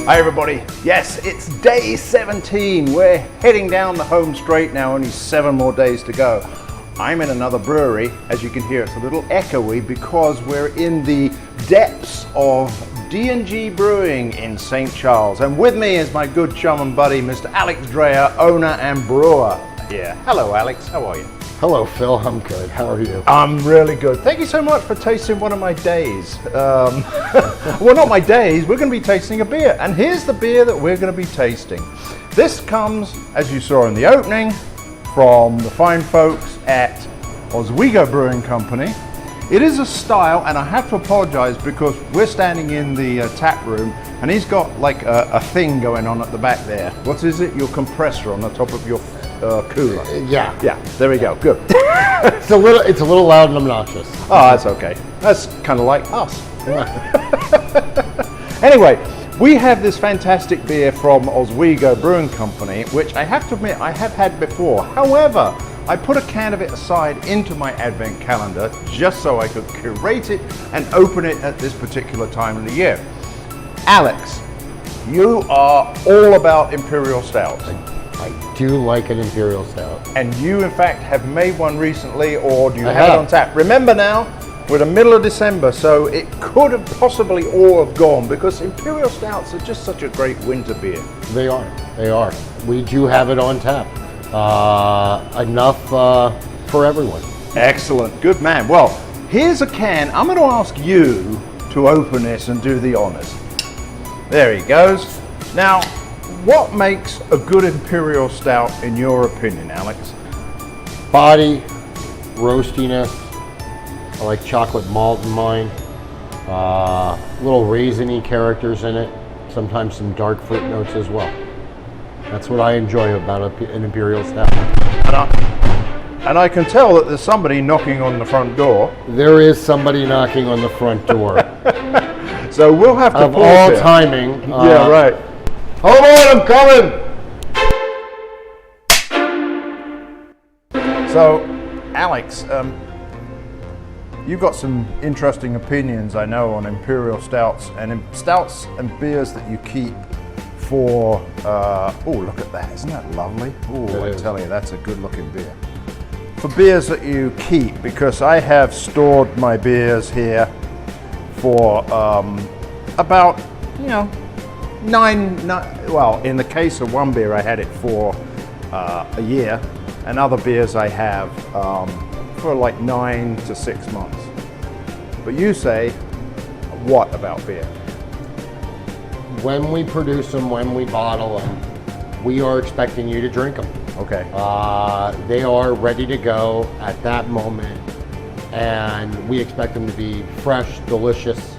Hi everybody. Yes, it's day 17. We're heading down the home straight now, only 7 more days to go. I'm in another brewery. As you can hear, it's a little echoey because we're in the depths of D and G Brewing in St. Charles. And with me is my good chum and buddy, Mr. Alex Drayer, owner and brewer here. Hello Alex, how are you? Hello Phil, I'm good. How are you? I'm really good. Thank you so much for tasting one of my days. Well, not my days, we're going to be tasting a beer. And here's the beer that we're going to be tasting. This comes, as you saw in the opening, from the fine folks at Oswego Brewing Company. It is a style, and I have to apologize because we're standing in the tap room and he's got like a thing going on at the back there. What is it? Your compressor on the top of your cooler. Yeah. Yeah, there we go, good. It's a little loud and obnoxious. Oh, that's okay. That's kind of like us. Anyway, we have this fantastic beer from Oswego Brewing Company, which I have to admit I have had before. However, I put a can of it aside into my advent calendar just so I could curate it and open it at this particular time of the year. Alex, you are all about Imperial Stouts. I do like an Imperial Stout. And you, in fact, have made one recently, or do you I have it have. on tap? Remember now, we're the middle of December, so it could have possibly all have gone because Imperial Stouts are just such a great winter beer. They are. We do have it on tap. Enough for everyone. Excellent, good man. Well, here's a can. I'm going to ask you to open this and do the honors. There he goes. Now, what makes a good Imperial Stout in your opinion, Alex? Body, roastiness. I like chocolate malt in mine. Little raisiny characters in it. Sometimes some dark fruit notes as well. That's what I enjoy about an Imperial Stout. And I can tell that there's somebody knocking on the front door. There is somebody knocking on the front door. So we'll have to Of pause all here. timing. Yeah, right. Hold on, I'm coming! So, Alex, you've got some interesting opinions, I know, on Imperial Stouts and stouts and beers that you keep for, oh, look at that, isn't that lovely? Oh, I tell you, that's a good looking beer. For beers that you keep, because I have stored my beers here for about, you know, well, in the case of one beer, I had it for a year, and other beers I have for like 9 to 6 months. But you say, what about beer? When we produce them, when we bottle them, we are expecting you to drink them. Okay. They are ready to go at that moment, and we expect them to be fresh, delicious,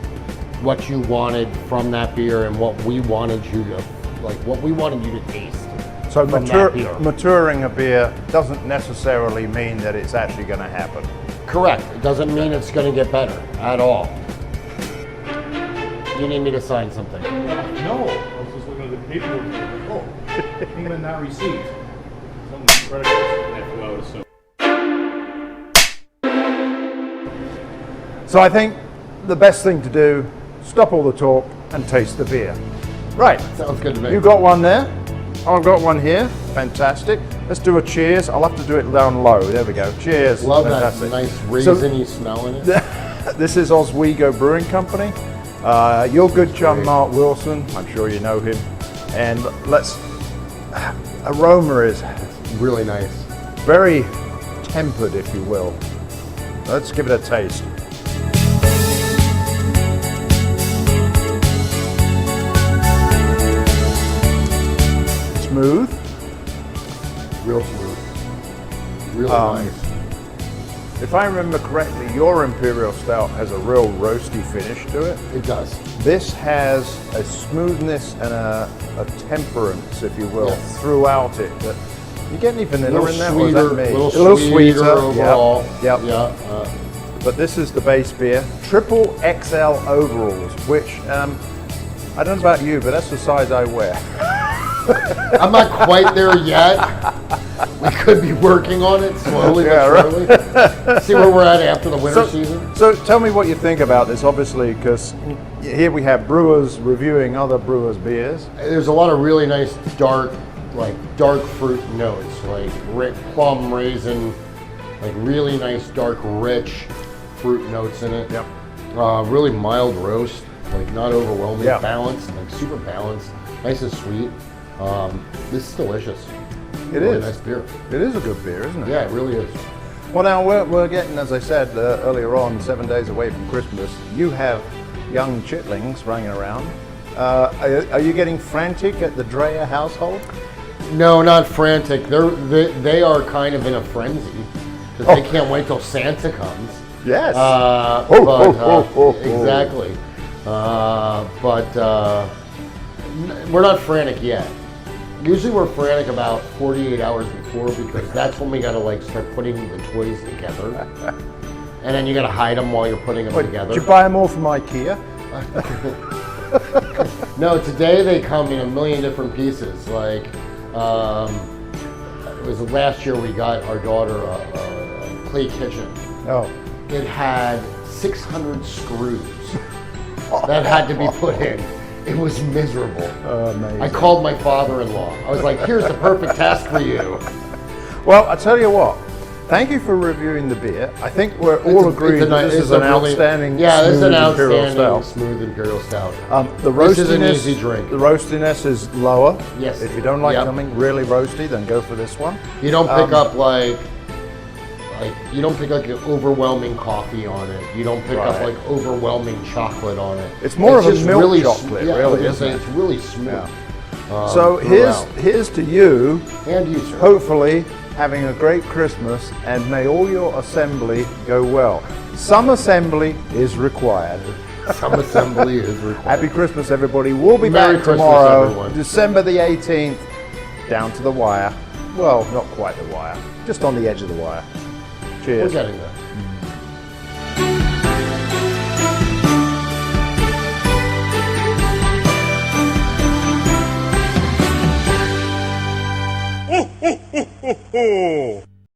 what you wanted from that beer and what we wanted you to, like what we wanted you to taste. So from that beer. maturing a beer doesn't necessarily mean that it's actually going to happen. Correct. It doesn't mean it's going to get better at all. You need me to sign something? No, I was just looking at the paperwork. Oh, payment not received. Some credit cards that flew out. So I think the best thing to do, stop all the talk and taste the beer. Right. Sounds good to me. You got one there. I've got one here. Fantastic. Let's do a cheers. I'll have to do it down low. There we go. Cheers. Love Fantastic. that nice raisiny smell in it. This is Oswego Brewing Company. Your good chum Mark Wilson, I'm sure you know him. And aroma is Really nice. very tempered, if you will. Let's give it a taste. Smooth. Real smooth. Really nice. If I remember correctly, your Imperial Stout has a real roasty finish to it. It does. This has a smoothness and a temperance, if you will, Yes. throughout it. That you get any vanilla in that? Or is Sweeter, that me? little sweeter overall. Yep. Yeah. But this is the base beer. Triple XL overalls, which I don't know about you, but that's the size I wear. I'm not quite there yet. We could be working on it slowly but surely. See where we're at after the winter season. So tell me what you think about this, obviously, because here we have brewers reviewing other brewers' beers. There's a lot of really nice dark fruit notes, like plum, raisin, like really nice dark rich fruit notes in it. Yep. Really mild roast, like not overwhelming, Yeah. balanced, like super balanced, nice and sweet. This is delicious. It Really is. nice beer. It is a good beer, isn't it? Yeah, it really is. Well, now we're getting, as I said earlier on, 7 days away from Christmas. You have young chitlings running around. Are you getting frantic at the Drayer household? No, not frantic. They are kind of in a frenzy because they can't wait till Santa comes. Yes. Exactly. But we're not frantic yet. Usually we're frantic about 48 hours before because that's when we gotta like start putting the toys together. And then you gotta hide them while you're putting them together. Did you buy them all from IKEA? No, today they come in a million different pieces. Like, it was last year we got our daughter a clay kitchen. Oh. It had 600 screws that had to be put in. It was miserable. Amazing. I called my father-in-law. I was like, here's the perfect task for you. Well, I tell you what. Thank you for reviewing the beer. I think we're all agreed that this is an outstanding, this is an Imperial Stout. smooth Imperial Stout. The roastiness, This is an easy drink. The roastiness is lower. Yes. If you don't like Yep. something really roasty, then go for this one. You don't pick up like you don't pick like an overwhelming coffee on it. You don't pick up Right. like overwhelming chocolate on it. It's more of a just milk really chocolate, yeah, I was really, gonna isn't say it? it's really smooth. So throughout. here's to you, And you, sir. hopefully having a great Christmas, and may all your assembly go well. Some assembly is required. Some assembly is required. Happy Christmas, everybody. We'll be Merry back Christmas, tomorrow, everyone. December the 18th, down to the wire. Well, not quite the wire, just on the edge of the wire. We're Cheers. getting there. Ho, ho, ho, ho, ho.